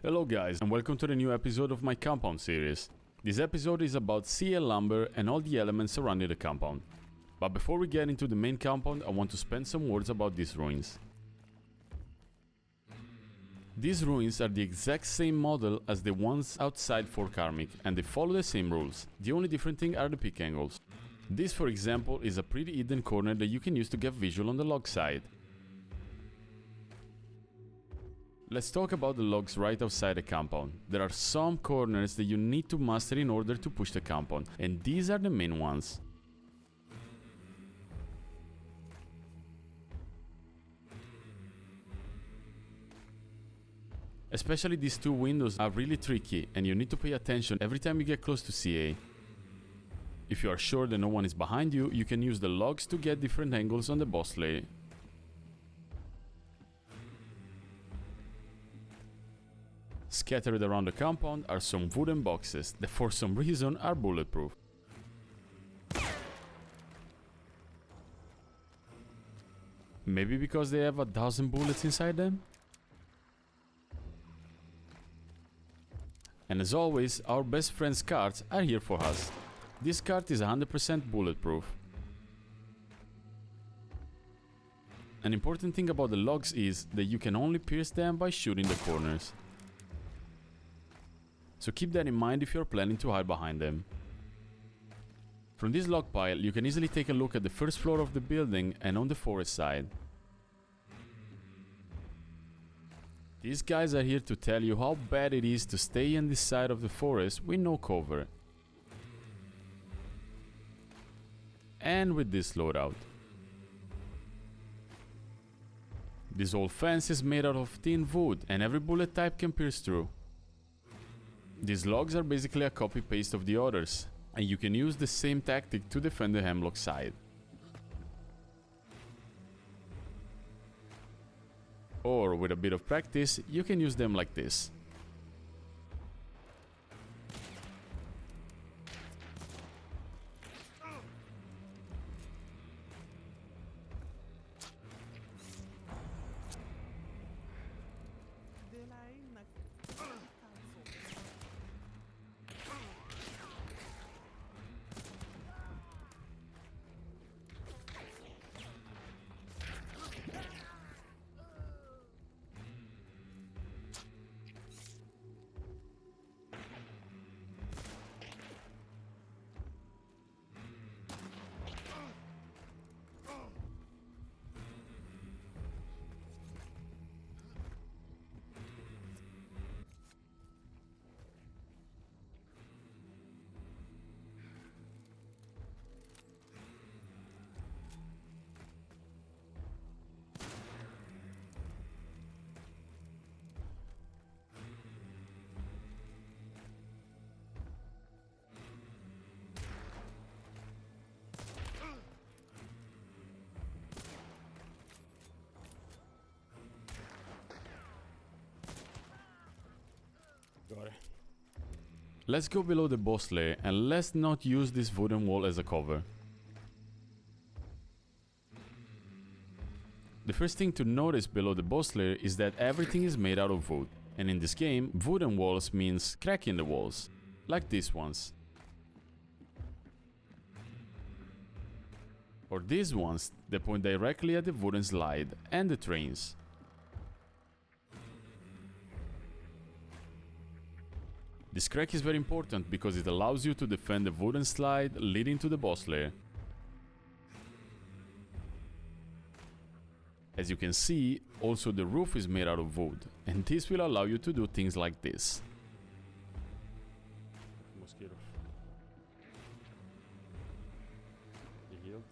Hello guys, and welcome to the new episode of my compound series. This episode is about CL lumber and all the elements surrounding the compound. But before we get into the main compound, I want to spend some words about these ruins. These ruins are the exact same model as the ones outside Fort Karmic, and they follow the same rules. The only different thing are the peak angles. This, for example, is a pretty hidden corner that you can use to get visual on the log side. Let's talk about the logs right outside the compound. There are some corners that you need to master in order to push the compound, and these are the main ones. Especially these two windows are really tricky, and you need to pay attention every time you get close to CA. If you are sure that no one is behind you, you can use the logs to get different angles on the boss layer. Scattered around the compound are some wooden boxes that for some reason are bulletproof. Maybe because they have 1,000 bullets inside them? And as always, our best friend's cards are here for us. This card is 100% bulletproof. An important thing about the logs is that you can only pierce them by shooting the corners. So keep that in mind if you're planning to hide behind them. From this log pile, you can easily take a look at the first floor of the building and on the forest side. These guys are here to tell you how bad it is to stay on this side of the forest with no cover. And with this loadout. This old fence is made out of thin wood and every bullet type can pierce through. These logs are basically a copy-paste of the others, and you can use the same tactic to defend the hemlock side. Or with a bit of practice, you can use them like this. Got it. Let's go below the boss layer and let's not use this wooden wall as a cover. The first thing to notice below the boss layer is that everything is made out of wood, and in this game, wooden walls means cracking the walls, like these ones. Or these ones that point directly at the wooden slide and the trains. This crack is very important because it allows you to defend the wooden slide leading to the boss layer. As you can see, also the roof is made out of wood, and this will allow you to do things like this. Mosquito. He healed.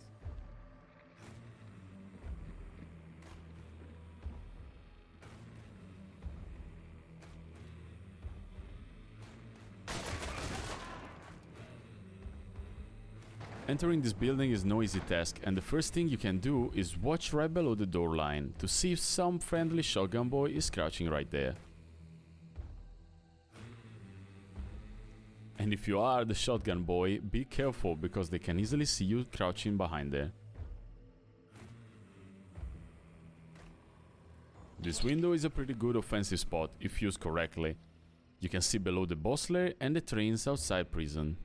Entering this building is no easy task, and the first thing you can do is watch right below the door line to see if some friendly shotgun boy is crouching right there. And if you are the shotgun boy, be careful because they can easily see you crouching behind there. This window is a pretty good offensive spot if used correctly. You can see below the boss lair and the trains outside prison.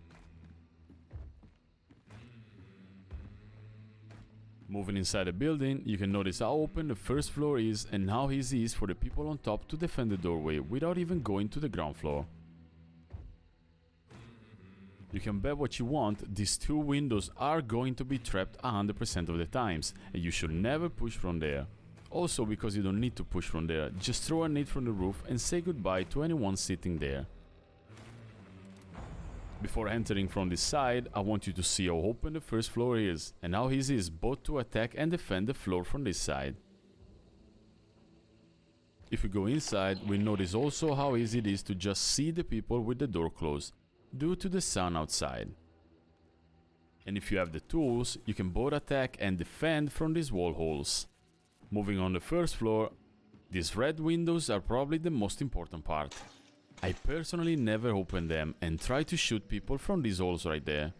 Moving inside the building, you can notice how open the first floor is and how easy it is for the people on top to defend the doorway without even going to the ground floor. You can bet what you want, these two windows are going to be trapped 100% of the times, and you should never push from there. Also, because you don't need to push from there, just throw a nade from the roof and say goodbye to anyone sitting there. Before entering from this side, I want you to see how open the first floor is, and how easy it is both to attack and defend the floor from this side. If we go inside, we notice also how easy it is to just see the people with the door closed, due to the sun outside. And if you have the tools, you can both attack and defend from these wall holes. Moving on the first floor, these red windows are probably the most important part. I personally never open them and try to shoot people from these holes right there.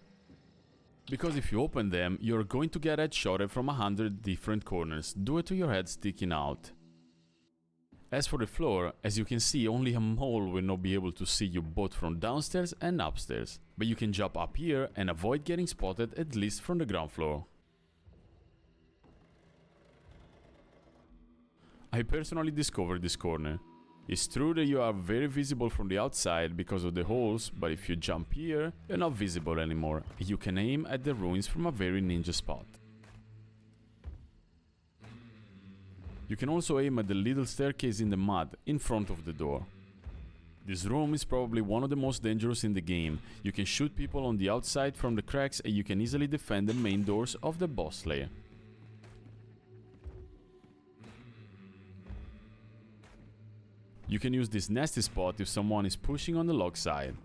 Because if you open them, you're going to get headshotted from 100 different corners due to your head sticking out. As for the floor, as you can see, only a mole will not be able to see you both from downstairs and upstairs, but you can jump up here and avoid getting spotted at least from the ground floor. I personally discovered this corner. It's true that you are very visible from the outside because of the holes, but if you jump here, you're not visible anymore. You can aim at the ruins from a very ninja spot. You can also aim at the little staircase in the mud in front of the door. This room is probably one of the most dangerous in the game. You can shoot people on the outside from the cracks and you can easily defend the main doors of the boss lair. You can use this nasty spot if someone is pushing on the log side.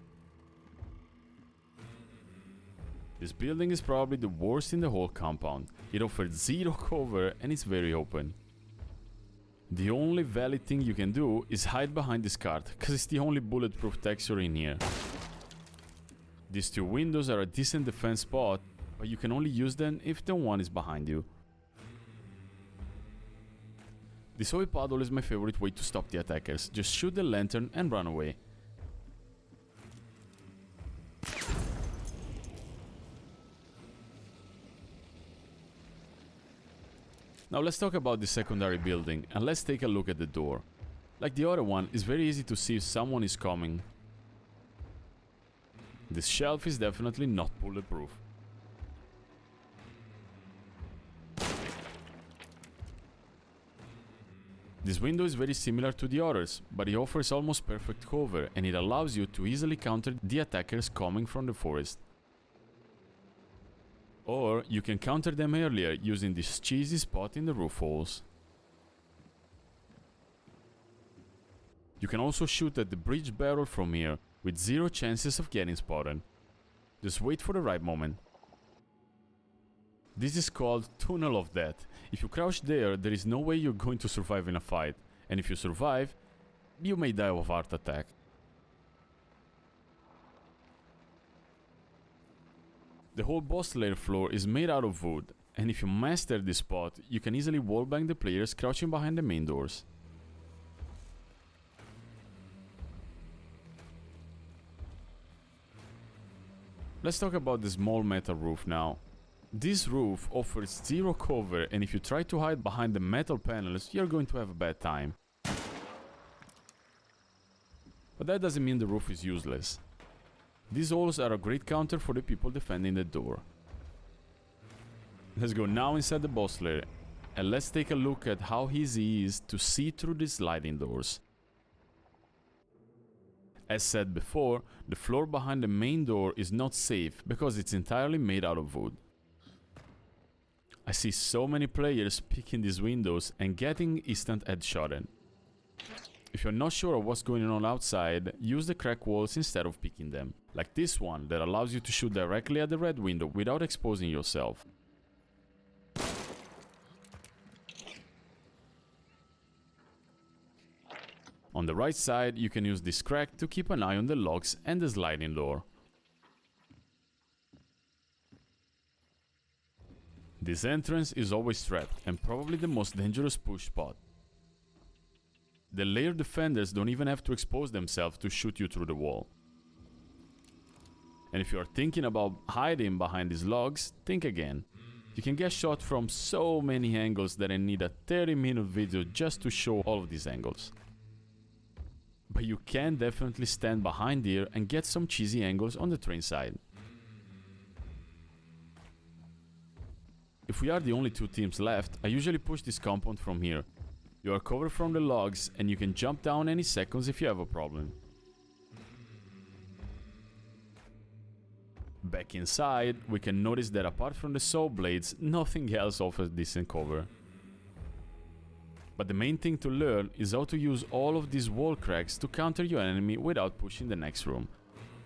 This building is probably the worst in the whole compound. It offers zero cover and it's very open. The only valid thing you can do is hide behind this cart, cause it's the only bulletproof texture in here. These two windows are a decent defense spot, but you can only use them if the one is behind you. This oil puddle is my favorite way to stop the attackers, just shoot the lantern and run away. Now let's talk about the secondary building and let's take a look at the door. Like the other one, it's very easy to see if someone is coming. This shelf is definitely not bulletproof. This window is very similar to the others, but it offers almost perfect cover and it allows you to easily counter the attackers coming from the forest. Or you can counter them earlier using this cheesy spot in the roof holes. You can also shoot at the bridge barrel from here with zero chances of getting spotted. Just wait for the right moment. This is called Tunnel of Death. If you crouch there, there is no way you're going to survive in a fight. And if you survive, you may die of heart attack. The whole boss lair floor is made out of wood, and if you master this spot, you can easily wallbang the players crouching behind the main doors. Let's talk about the small metal roof now. This roof offers zero cover, and if you try to hide behind the metal panels, you're going to have a bad time. But that doesn't mean the roof is useless. These holes are a great counter for the people defending the door. Let's go now inside the boss lair, and let's take a look at how easy it is to see through these sliding doors. As said before, the floor behind the main door is not safe because it's entirely made out of wood. I see so many players picking these windows and getting instant headshotted. If you're not sure of what's going on outside, use the crack walls instead of picking them. Like this one that allows you to shoot directly at the red window without exposing yourself. On the right side, you can use this crack to keep an eye on the logs and the sliding door. This entrance is always trapped and probably the most dangerous push spot. The layered defenders don't even have to expose themselves to shoot you through the wall. And if you are thinking about hiding behind these logs, think again. You can get shot from so many angles that I need a 30-minute video just to show all of these angles. But you can definitely stand behind here and get some cheesy angles on the train side. If we are the only two teams left, I usually push this compound from here. You are covered from the logs and you can jump down any seconds if you have a problem. Back inside, we can notice that apart from the saw blades, nothing else offers decent cover. But the main thing to learn is how to use all of these wall cracks to counter your enemy without pushing the next room.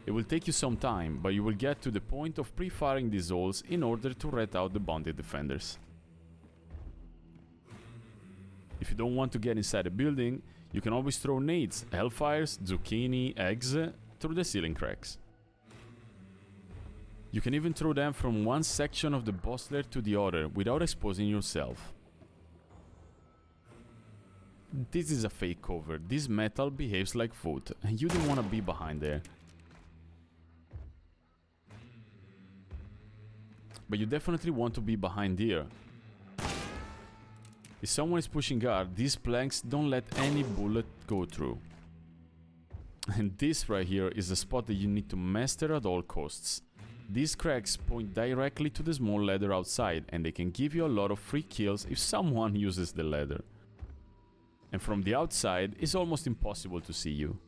It will take you some time, but you will get to the point of pre-firing these holes in order to rat out the bounded defenders. If you don't want to get inside a building, you can always throw nades, hellfires, zucchini, eggs through the ceiling cracks. You can even throw them from one section of the boss lair to the other without exposing yourself. This is a fake cover. This metal behaves like food and you don't want to be behind there. But you definitely want to be behind here. If someone is pushing guard, these planks don't let any bullet go through. And this right here is the spot that you need to master at all costs. These cracks point directly to the small ladder outside and they can give you a lot of free kills if someone uses the ladder. And from the outside, it's almost impossible to see you.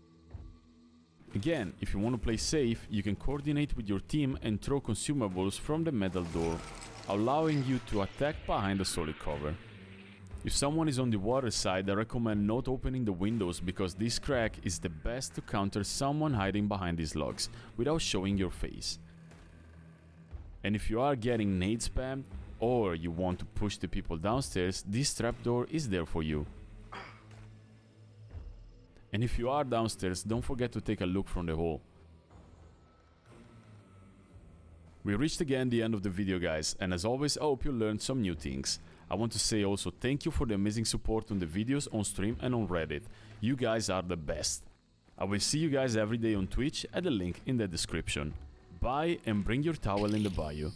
Again, if you want to play safe, you can coordinate with your team and throw consumables from the metal door, allowing you to attack behind a solid cover. If someone is on the water side, I recommend not opening the windows because this crack is the best to counter someone hiding behind these logs without showing your face. And if you are getting nade spammed or you want to push the people downstairs, this trapdoor is there for you. And if you are downstairs, don't forget to take a look from the hole. We reached again the end of the video, guys, and as always I hope you learned some new things. I want to say also thank you for the amazing support on the videos on stream and on Reddit. You guys are the best. I will see you guys every day on Twitch at the link in the description. Bye and bring your towel in the bayou.